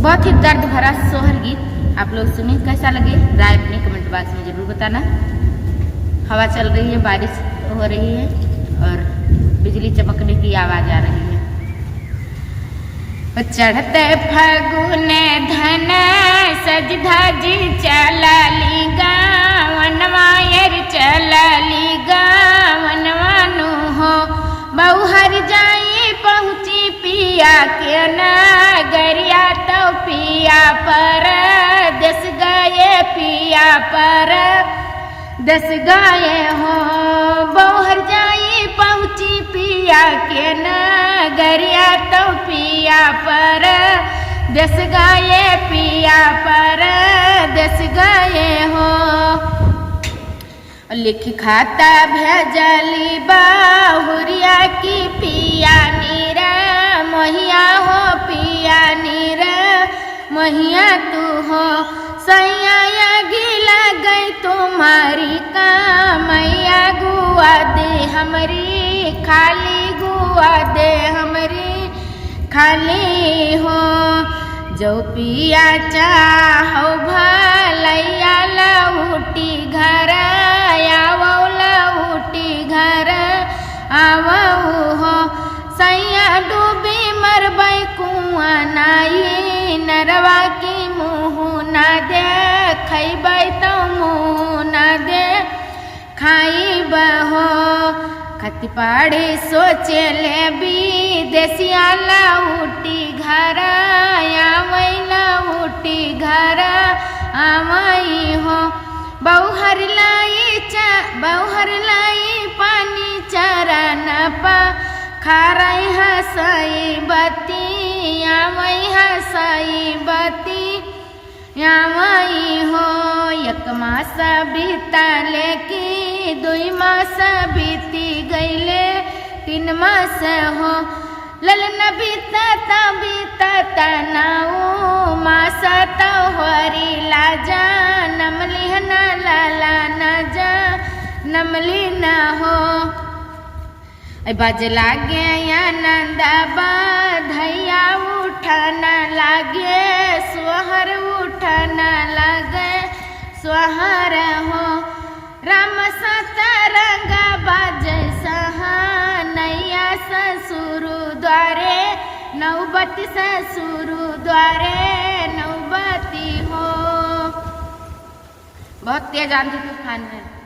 बहुत ही दर्द भरा सोहर गीत आप लोग सुने, कैसा लगे राय अपने कमेंट बॉक्स में जरूर बताना। हवा चल रही है, बारिश हो रही है और बिजली चमकने की आवाज आ रही है। चढ़ते फगुन धन सज धज चलली गावनवायर चलली गावनवानु हो बहुहर जाई पहुँची पिया के नगरिया तो पिया पर दस गए पिया पर दस गए हो बहुहर जाई पहुँची पिया के नगरिया तो पिया पर दस गए पिया पर दस गए हो। लिख खाता भेजली बाहुरिया की पिया नीरा महिया हो पिया नीरा महिया तू हो सैया गिला गई तुम्हारी कामैया गुआ दे हमरी खाली गुआ दे हमरी खाली हो। जो पिया चाहो भलैया लौटी घर आवो लौटी घर आवो हो सैया डूबी मरबै कुआं नाई नरवा की मुँह ना दे खैबै तो मुँह ना दे खाइब हो। खत पाड़े सोचे ले विदेशिया लौटी घर आवै लौटी घर आवै हो बहुहर लाई पानी चरण पा खारई हसई बती आवै हसई बती आवै हो। एक मास बीतले की दुई मास बीती गईले तीन मास हो ललन बीतता बीतता नाऊ मास तो हरी लाजा नमली न लाला न जा नमली न हो। बज लागे आनंद बधैया उठन लागे सोहर उठन लागे सोहर हो राम सतरंग बाजे सहनैया ससुर द्वारे नौबती ससुर द्वारे नौबती हो। बहुत तेज आंधी तूफान है।